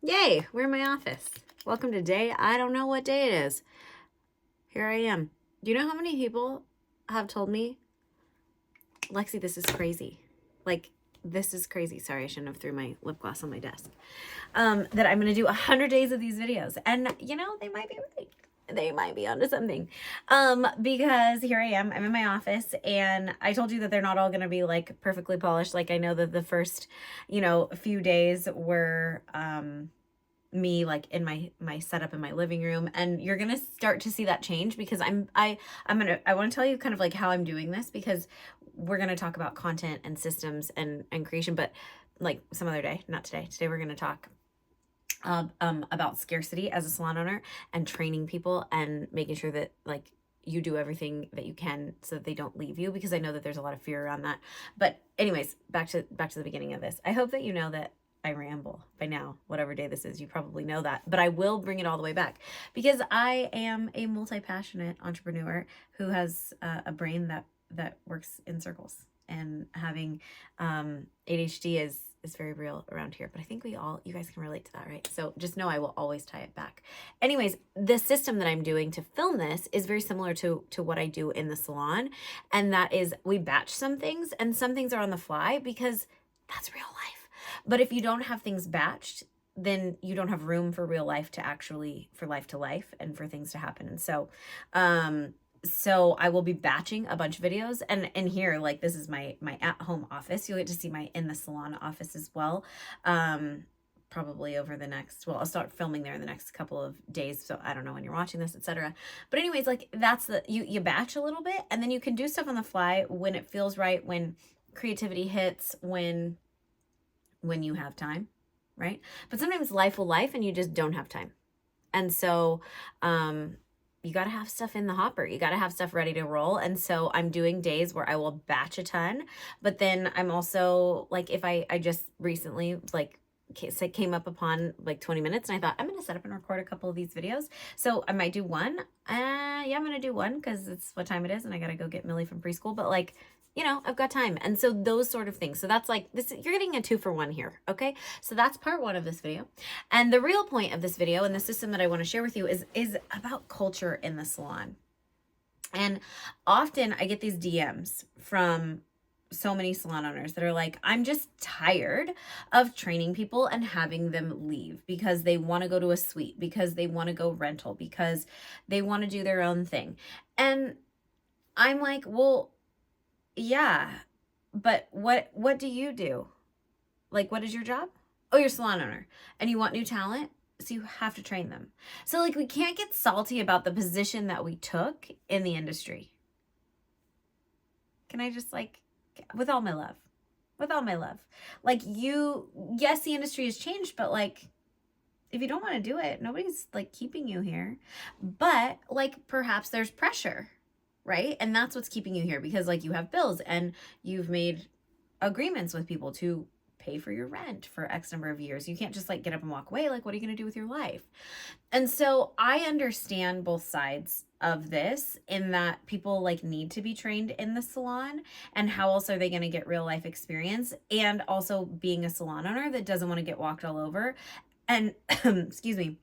Yay, we're in my office. Welcome to day, I don't know what day it is. Here I am. Do you know how many people have told me, Lexi, this is crazy. Like, this is crazy. Sorry, I shouldn't have threw my lip gloss on my desk. That I'm going to do 100 days of these videos. And, you know, they might be right. They might be onto something. Because here I am, I'm in my office, and I told you that they're not all going to be like perfectly polished. Like, I know that the first, few days were, me like in my setup in my living room, and you're gonna start to see that change because I want to tell you kind of like how I'm doing this, because we're gonna talk about content and systems and creation, but like some other day, not today. Today we're gonna talk about scarcity as a salon owner and training people and making sure that like you do everything that you can so that they don't leave you, because I know that there's a lot of fear around that. But anyways, back to the beginning of this. I hope that you know that I ramble by now, whatever day this is. You probably know that, but I will bring it all the way back because I am a multi-passionate entrepreneur who has a brain that works in circles, and having ADHD is very real around here. But I think you guys can relate to that, right? So just know I will always tie it back. Anyways, the system that I'm doing to film this is very similar to what I do in the salon, and that is we batch some things, and some things are on the fly because that's real life. But if you don't have things batched, then you don't have room for real life for life to life and for things to happen. And so, so I will be batching a bunch of videos, and in here, like this is my at-home office. You'll get to see my in the salon office as well. Probably over the next, I'll start filming there in the next couple of days. So I don't know when you're watching this, etc. But anyways, like that's you batch a little bit, and then you can do stuff on the fly when it feels right, when creativity hits, when you have time, right? But sometimes life will life and you just don't have time. And so you got to have stuff in the hopper. You got to have stuff ready to roll. And so I'm doing days where I will batch a ton, but then I'm also like, if I just recently like came up upon like 20 minutes, and I thought I'm going to set up and record a couple of these videos. So I might do one. Yeah, I'm going to do one because it's what time it is and I got to go get Millie from preschool. But like, I've got time. And so those sort of things. So that's like this, you're getting a 2 for 1 here. Okay. So that's part 1 of this video. And the real point of this video and the system that I want to share with you is about culture in the salon. And often I get these DMs from so many salon owners that are like, I'm just tired of training people and having them leave because they want to go to a suite, because they want to go rental, because they want to do their own thing. And I'm like, well, yeah, but what do you do? Like, what is your job? Oh, you're a salon owner and you want new talent, so you have to train them. So like, we can't get salty about the position that we took in the industry. Can I just like, with all my love, like yes, the industry has changed, but like, if you don't want to do it, nobody's like keeping you here. But like, perhaps there's pressure, right? And that's what's keeping you here, because like you have bills and you've made agreements with people to pay for your rent for X number of years. You can't just like get up and walk away. Like, what are you going to do with your life? And so I understand both sides of this, in that people like need to be trained in the salon, and how else are they going to get real life experience? And also being a salon owner that doesn't want to get walked all over and excuse me,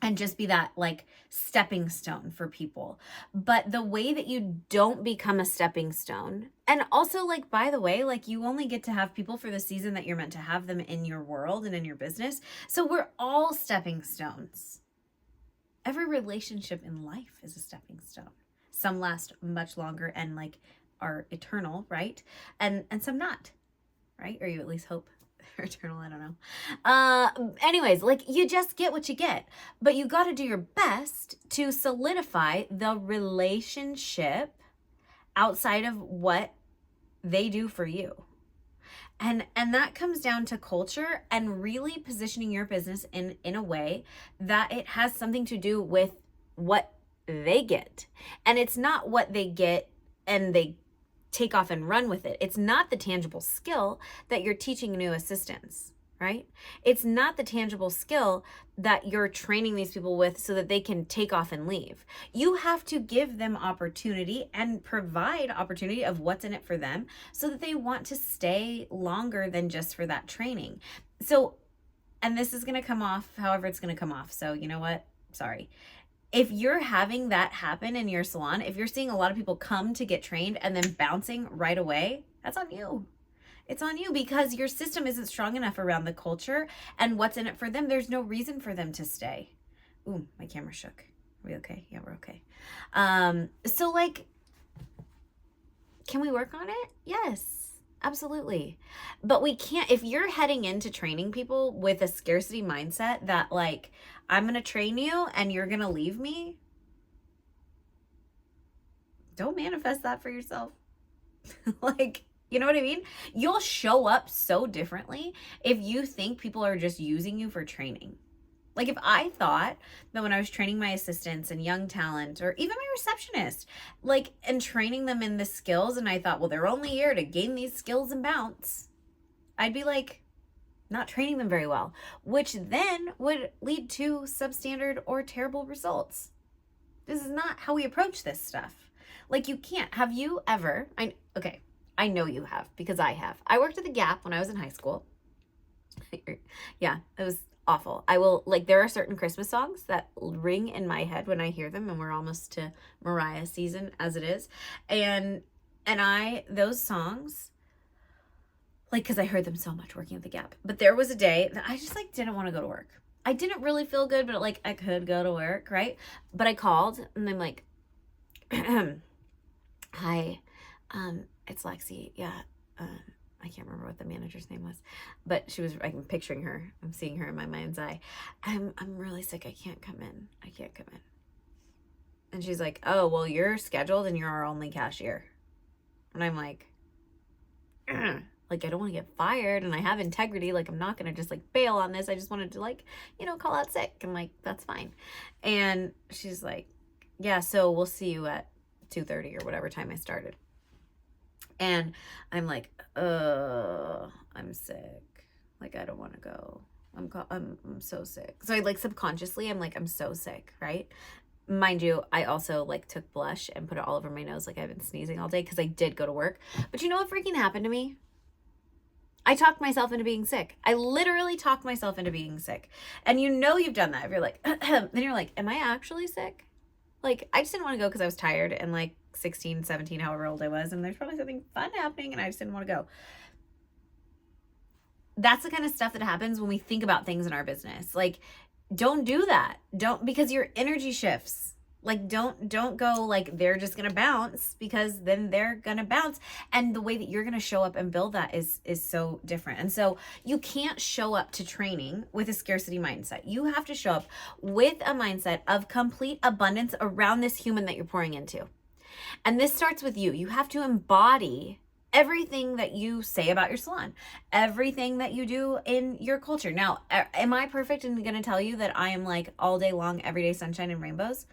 and just be that like stepping stone for people. But the way that you don't become a stepping stone, and also like, by the way, like you only get to have people for the season that you're meant to have them in your world and in your business. So we're all stepping stones. Every relationship in life is a stepping stone. Some last much longer and like are eternal, right? And some not, right? Or you at least hope eternal, I don't know. Anyways, like you just get what you get, but you got to do your best to solidify the relationship outside of what they do for you. And that comes down to culture and really positioning your business in a way that it has something to do with what they get. And it's not what they get and they take off and run with it. It's not the tangible skill that you're teaching new assistants, right? It's not the tangible skill that you're training these people with so that they can take off and leave. You have to give them opportunity and provide opportunity of what's in it for them so that they want to stay longer than just for that training. So, and this is going to come off however it's going to come off. So you know what? Sorry. If you're having that happen in your salon, if you're seeing a lot of people come to get trained and then bouncing right away, that's on you. It's on you because your system isn't strong enough around the culture and what's in it for them. There's no reason for them to stay. Ooh, my camera shook. Are we okay? Yeah, we're okay. So like, can we work on it? Yes, absolutely. But we can't, if you're heading into training people with a scarcity mindset that like, I'm going to train you and you're going to leave me, don't manifest that for yourself. Like, you know what I mean? You'll show up so differently if you think people are just using you for training. Like if I thought that when I was training my assistants and young talent or even my receptionist, like, and training them in the skills, and I thought, well, they're only here to gain these skills and bounce, I'd be like, not training them very well, which then would lead to substandard or terrible results. This is not how we approach this stuff. Like you can't. Have you ever, okay, I know you have because I have. I worked at the Gap when I was in high school. Yeah, it was awful. I will, like, there are certain Christmas songs that ring in my head when I hear them, and we're almost to Mariah season as it is. And those songs, like, because I heard them so much working at the Gap. But there was a day that I just, like, didn't want to go to work. I didn't really feel good, but, like, I could go to work, right? But I called, and I'm like, hi, it's Lexi. Yeah, I can't remember what the manager's name was, but she was, I'm picturing her. I'm seeing her in my mind's eye. I'm really sick. I can't come in. And she's like, oh, well, you're scheduled and you're our only cashier. And I'm like, like, I don't want to get fired and I have integrity. Like, I'm not going to just like bail on this. I just wanted to like, call out sick. And like, that's fine. And she's like, yeah, so we'll see you at 2:30 or whatever time I started. And I'm like, I'm sick. Like, I don't want to go. I'm so sick. So I like subconsciously, I'm like, I'm so sick, right? Mind you, I also like took blush and put it all over my nose. Like I've been sneezing all day because I did go to work. But you know what freaking happened to me? I talked myself into being sick. I literally talked myself into being sick. And you've done that. If you're like, then you're like, am I actually sick? Like, I just didn't want to go because I was tired and like 16, 17, however old I was. And there's probably something fun happening and I just didn't want to go. That's the kind of stuff that happens when we think about things in our business. Like, don't do that. Because your energy shifts. Like, don't go like they're just going to bounce, because then they're going to bounce. And the way that you're going to show up and build that is so different. And so you can't show up to training with a scarcity mindset. You have to show up with a mindset of complete abundance around this human that you're pouring into. And this starts with you. You have to embody everything that you say about your salon, everything that you do in your culture. Now, am I perfect and going to tell you that I am like all day long, everyday sunshine and rainbows?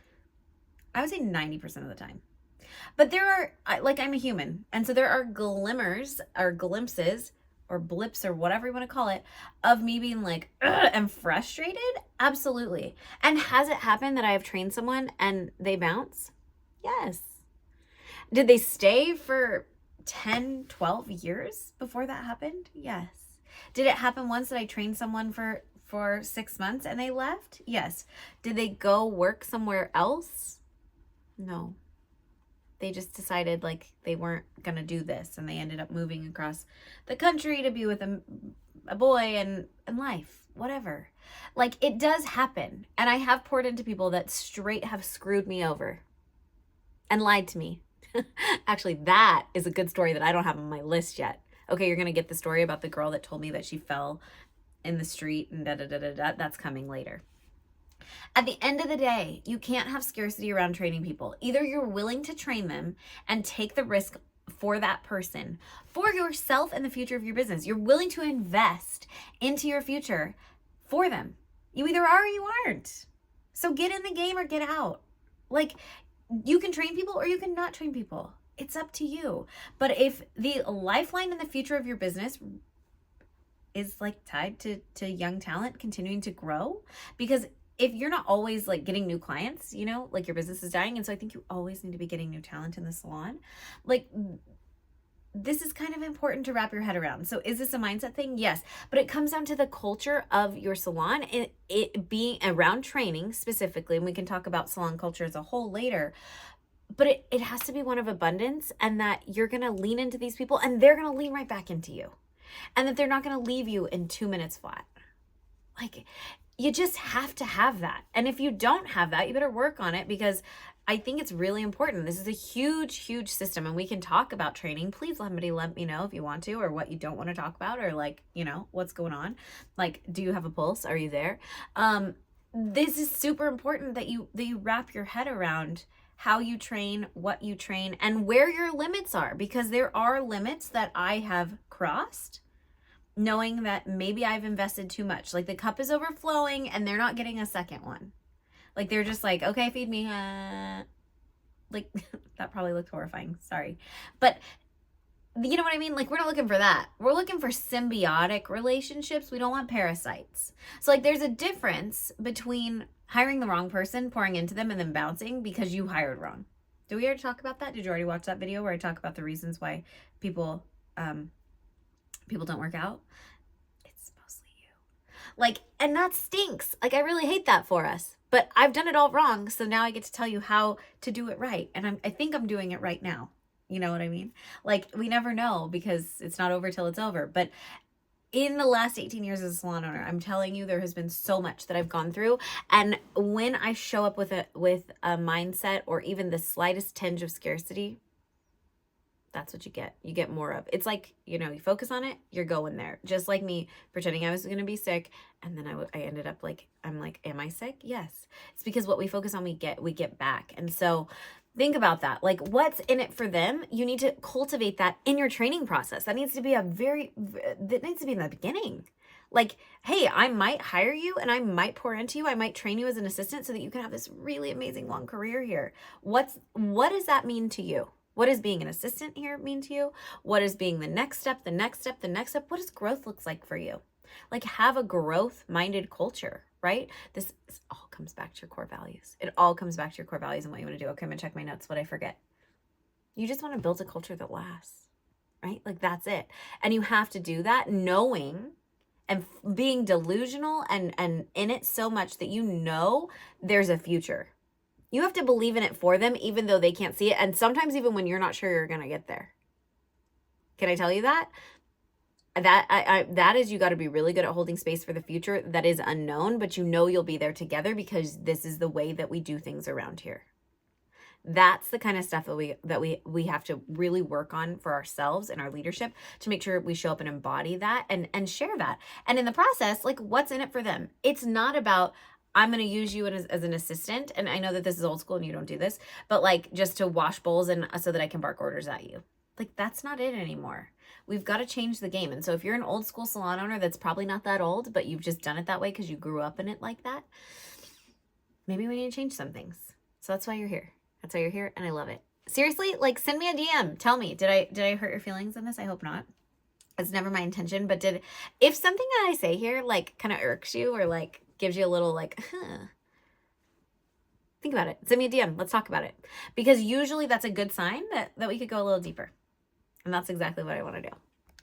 I would say 90% of the time. But there are, like, I'm a human. And so there are glimmers or glimpses or blips or whatever you want to call it of me being like, and frustrated. Absolutely. And has it happened that I have trained someone and they bounce? Yes. Did they stay for 10, 12 years before that happened? Yes. Did it happen once that I trained someone for 6 months and they left? Yes. Did they go work somewhere else? No. They just decided like they weren't going to do this, and they ended up moving across the country to be with a boy and life, whatever. Like, it does happen. And I have poured into people that straight have screwed me over and lied to me. Actually, that is a good story that I don't have on my list yet. Okay, you're going to get the story about the girl that told me that she fell in the street and da-da-da-da-da. That's coming later. At the end of the day, you can't have scarcity around training people. Either you're willing to train them and take the risk for that person, for yourself and the future of your business. You're willing to invest into your future for them. You either are or you aren't. So get in the game or get out. Like, you can train people or you can not train people. It's up to you. But if the lifeline in the future of your business is like tied to young talent continuing to grow, because if you're not always like getting new clients, like your business is dying. And so I think you always need to be getting new talent in the salon. Like, this is kind of important to wrap your head around. So is this a mindset thing? Yes. But it comes down to the culture of your salon and it being around training specifically. And we can talk about salon culture as a whole later. But it has to be one of abundance, and that you're going to lean into these people and they're going to lean right back into you. And that they're not going to leave you in 2 minutes flat. Like, you just have to have that. And if you don't have that, you better work on it, because I think it's really important. This is a huge, huge system, and we can talk about training. Please let me know if you want to, or what you don't want to talk about, or like, you know, what's going on. Like, do you have a pulse? Are you there? This is super important that you wrap your head around how you train, what you train, and where your limits are, because there are limits that I have crossed, knowing that maybe I've invested too much. Like, the cup is overflowing and they're not getting a second one. Like, they're just like, okay, feed me. Like, that probably looked horrifying. Sorry. But you know what I mean? Like, we're not looking for that. We're looking for symbiotic relationships. We don't want parasites. So, like, there's a difference between hiring the wrong person, pouring into them, and then bouncing because you hired wrong. Did we already talk about that? Did you already watch that video where I talk about the reasons why people don't work out? It's mostly you. Like, and that stinks. Like, I really hate that for us. But I've done it all wrong, so now I get to tell you how to do it right. And I think I'm doing it right now. You know what I mean? Like, we never know, because it's not over till it's over. But in the last 18 years as a salon owner, I'm telling you, there has been so much that I've gone through. And when I show up with a mindset or even the slightest tinge of scarcity, that's what you get. You get more of. It's like, you know, you focus on it, you're going there. Just like me pretending I was going to be sick, and then I ended up like, I'm like, am I sick? Yes. It's because what we focus on, we get back. And so think about that. Like, what's in it for them? You need to cultivate that in your training process. That needs to be that needs to be in the beginning. Like, hey, I might hire you and I might pour into you. I might train you as an assistant so that you can have this really amazing long career here. What does that mean to you? What does being an assistant here mean to you? What is being the next step, the next step, the next step? What does growth look like for you? Like, have a growth-minded culture, right? This all comes back to your core values. It all comes back to your core values and what you want to do. Okay, I'm going to check my notes. What I forget. You just want to build a culture that lasts, right? Like, that's it. And you have to do that knowing and being delusional and in it so much that you know there's a future. You have to believe in it for them, even though they can't see it. And sometimes even when you're not sure you're going to get there. Can I tell you that? That is, you got to be really good at holding space for the future that is unknown, but you know you'll be there together because this is the way that we do things around here. That's the kind of stuff that we have to really work on for ourselves and our leadership to make sure we show up and embody that and share that. And in the process, like, what's in it for them? It's not about, I'm going to use you as an assistant. And I know that this is old school and you don't do this, but like, just to wash bowls and so that I can bark orders at you. Like, that's not it anymore. We've got to change the game. And so if you're an old school salon owner that's probably not that old, but you've just done it that way because you grew up in it like that, maybe we need to change some things. So that's why you're here. That's why you're here. And I love it. Seriously, like, send me a DM. Tell me, did I hurt your feelings in this? I hope not. It's never my intention, but if something that I say here, like, kind of irks you or like gives you a little like, think about it. Send me a DM. Let's talk about it. Because usually that's a good sign that we could go a little deeper. And that's exactly what I want to do.